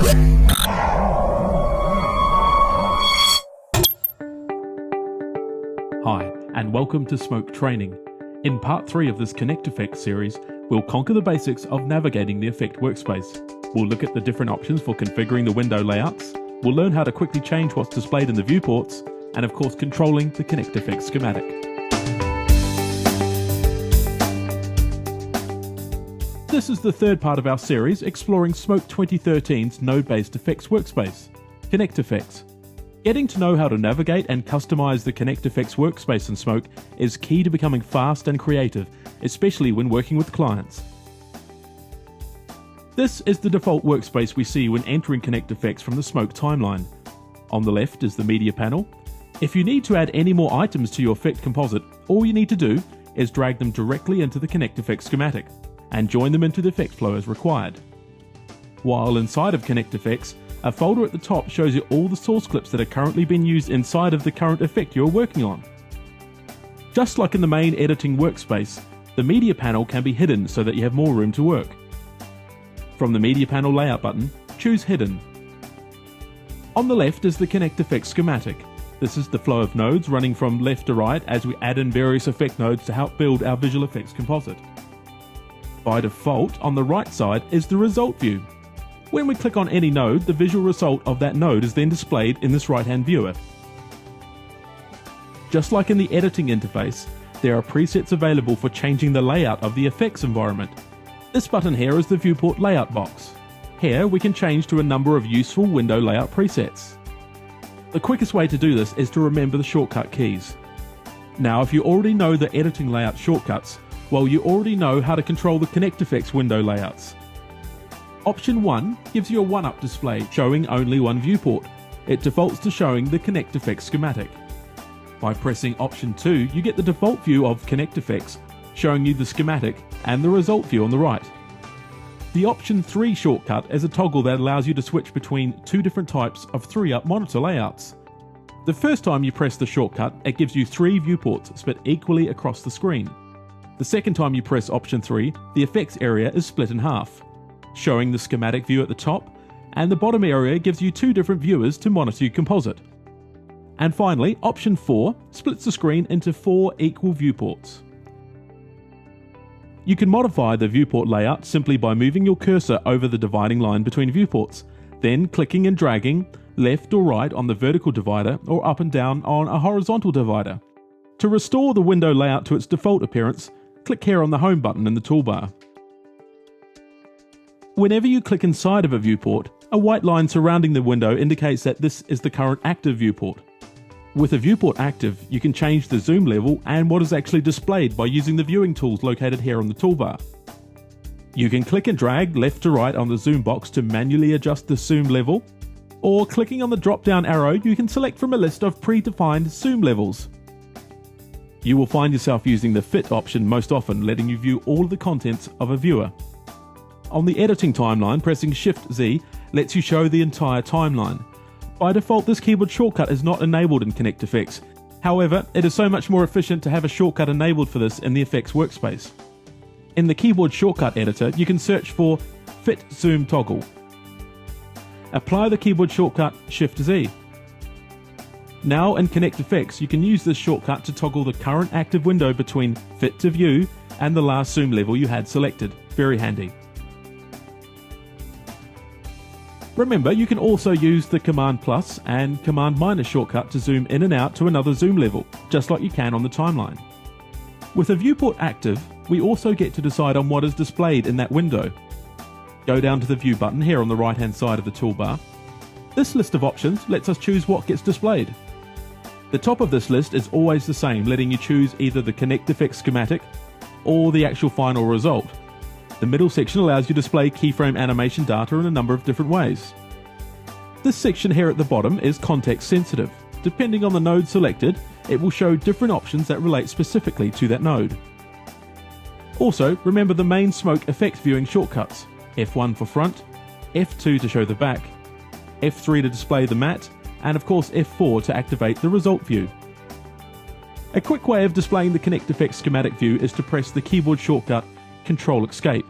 Hi, and welcome to Smoke Training. In part 3 of this ConnectFX series, we'll conquer the basics of navigating the Effect workspace. We'll look at the different options for configuring the window layouts, we'll learn how to quickly change what's displayed in the viewports, and of course controlling the ConnectFX schematic. This is the third part of our series exploring Smoke 2013's node-based effects workspace, ConnectFX. Getting to know how to navigate and customize the ConnectFX workspace in Smoke is key to becoming fast and creative, especially when working with clients. This is the default workspace we see when entering ConnectFX from the Smoke timeline. On the left is the media panel. If you need to add any more items to your effect composite, all you need to do is drag them directly into the ConnectFX schematic and join them into the effect flow as required. While inside of ConnectFX, a folder at the top shows you all the source clips that are currently being used inside of the current effect you're working on. Just like in the main editing workspace, the media panel can be hidden so that you have more room to work. From the media panel layout button, choose Hidden. On the left is the ConnectFX schematic. This is the flow of nodes running from left to right as we add in various effect nodes to help build our visual effects composite. By default, on the right side is the result view. When we click on any node, the visual result of that node is then displayed in this right-hand viewer. Just like in the editing interface, there are presets available for changing the layout of the effects environment. This button here is the viewport layout box. Here we can change to a number of useful window layout presets. The quickest way to do this is to remember the shortcut keys. Now if you already know the editing layout shortcuts, well, you already know how to control the ConnectFX window layouts. Option 1 gives you a 1-up display showing only one viewport. It defaults to showing the ConnectFX schematic. By pressing Option 2, you get the default view of ConnectFX, showing you the schematic and the result view on the right. The Option 3 shortcut is a toggle that allows you to switch between two different types of 3-up monitor layouts. The first time you press the shortcut, it gives you 3 viewports split equally across the screen. The second time you press Option 3, the effects area is split in half, showing the schematic view at the top, and the bottom area gives you 2 different viewers to monitor your composite. And finally, Option 4 splits the screen into 4 equal viewports. You can modify the viewport layout simply by moving your cursor over the dividing line between viewports, then clicking and dragging left or right on the vertical divider or up and down on a horizontal divider. To restore the window layout to its default appearance, click here on the Home button in the toolbar. Whenever you click inside of a viewport, a white line surrounding the window indicates that this is the current active viewport. With a viewport active, you can change the zoom level and what is actually displayed by using the viewing tools located here on the toolbar. You can click and drag left to right on the zoom box to manually adjust the zoom level, or clicking on the drop-down arrow, you can select from a list of predefined zoom levels. You will find yourself using the Fit option most often, letting you view all of the contents of a viewer. On the editing timeline, pressing Shift-Z lets you show the entire timeline. By default, this keyboard shortcut is not enabled in ConnectFX. However, it is so much more efficient to have a shortcut enabled for this in the Effects workspace. In the keyboard shortcut editor, you can search for Fit Zoom Toggle. Apply the keyboard shortcut Shift-Z. Now in ConnectFX, you can use this shortcut to toggle the current active window between Fit to View and the last zoom level you had selected. Very handy. Remember, you can also use the Command plus and Command minus shortcut to zoom in and out to another zoom level, just like you can on the timeline. With a viewport active, we also get to decide on what is displayed in that window. Go down to the View button here on the right hand side of the toolbar. This list of options lets us choose what gets displayed. The top of this list is always the same, letting you choose either the ConnectFX schematic or the actual final result. The middle section allows you to display keyframe animation data in a number of different ways. This section here at the bottom is context sensitive. Depending on the node selected, it will show different options that relate specifically to that node. Also, remember the main Smoke effect viewing shortcuts: F1 for front, F2 to show the back, F3 to display the matte, and of course F4 to activate the result view. A quick way of displaying the ConnectFX schematic view is to press the keyboard shortcut Control Escape.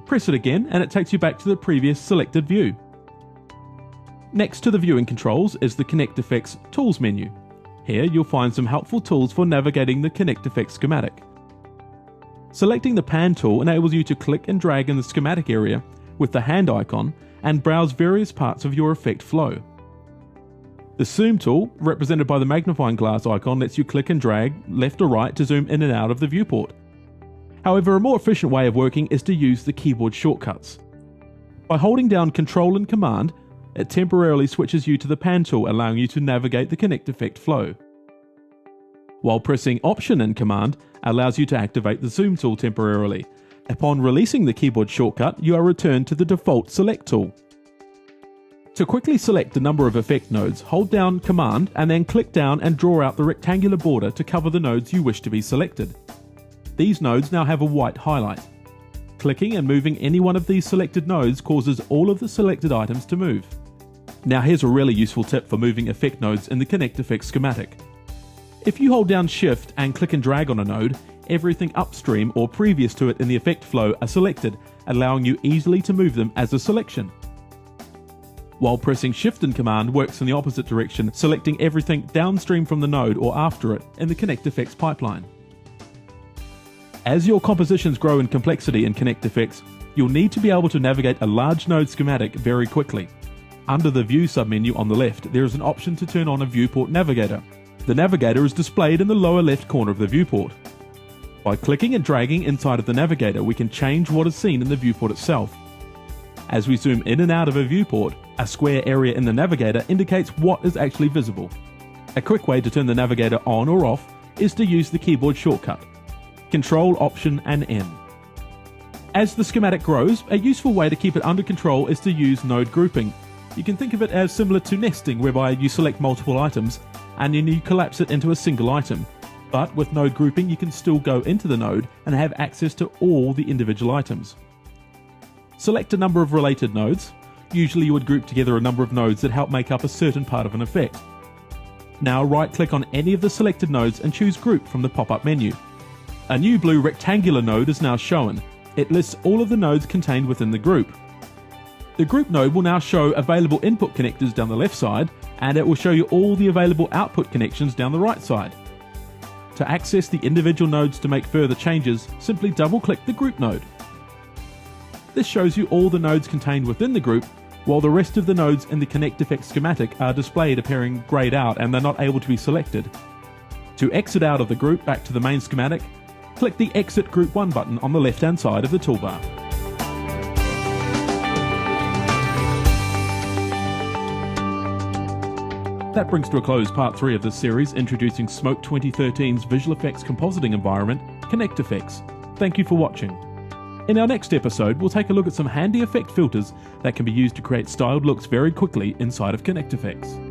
Press it again and it takes you back to the previous selected view. Next to the viewing controls is the ConnectFX Tools menu. Here you'll find some helpful tools for navigating the ConnectFX schematic. Selecting the Pan tool enables you to click and drag in the schematic area with the hand icon and browse various parts of your effect flow. The Zoom tool, represented by the magnifying glass icon, lets you click and drag left or right to zoom in and out of the viewport. However, a more efficient way of working is to use the keyboard shortcuts. By holding down Control and Command, it temporarily switches you to the Pan tool, allowing you to navigate the ConnectFX flow. While pressing Option and Command allows you to activate the Zoom tool temporarily. Upon releasing the keyboard shortcut, you are returned to the default Select tool. To quickly select the number of effect nodes, hold down Command and then click down and draw out the rectangular border to cover the nodes you wish to be selected. These nodes now have a white highlight. Clicking and moving any one of these selected nodes causes all of the selected items to move. Now here's a really useful tip for moving effect nodes in the ConnectFX schematic. If you hold down Shift and click and drag on a node, everything upstream or previous to it in the effect flow are selected, allowing you easily to move them as a selection. While pressing Shift and Command works in the opposite direction, selecting everything downstream from the node or after it in the ConnectFX pipeline. As your compositions grow in complexity in ConnectFX, you'll need to be able to navigate a large node schematic very quickly. Under the View submenu on the left, there is an option to turn on a viewport navigator. The navigator is displayed in the lower left corner of the viewport. By clicking and dragging inside of the navigator, we can change what is seen in the viewport itself. As we zoom in and out of a viewport, a square area in the navigator indicates what is actually visible. A quick way to turn the navigator on or off is to use the keyboard shortcut, Control, Option and N. As the schematic grows, a useful way to keep it under control is to use node grouping. You can think of it as similar to nesting, whereby you select multiple items and then you collapse it into a single item. But with node grouping, you can still go into the node and have access to all the individual items. Select a number of related nodes. Usually you would group together a number of nodes that help make up a certain part of an effect. Now right-click on any of the selected nodes and choose Group from the pop-up menu. A new blue rectangular node is now shown. It lists all of the nodes contained within the group. The group node will now show available input connectors down the left side, and it will show you all the available output connections down the right side. To access the individual nodes to make further changes, simply double-click the group node. This shows you all the nodes contained within the group, while the rest of the nodes in the ConnectFX schematic are displayed appearing grayed out and they're not able to be selected. To exit out of the group back to the main schematic, click the Exit Group 1 button on the left-hand side of the toolbar. That brings to a close part 3 of this series introducing Smoke 2013's visual effects compositing environment, ConnectFX. Thank you for watching. In our next episode, we'll take a look at some handy effect filters that can be used to create styled looks very quickly inside of ConnectFX.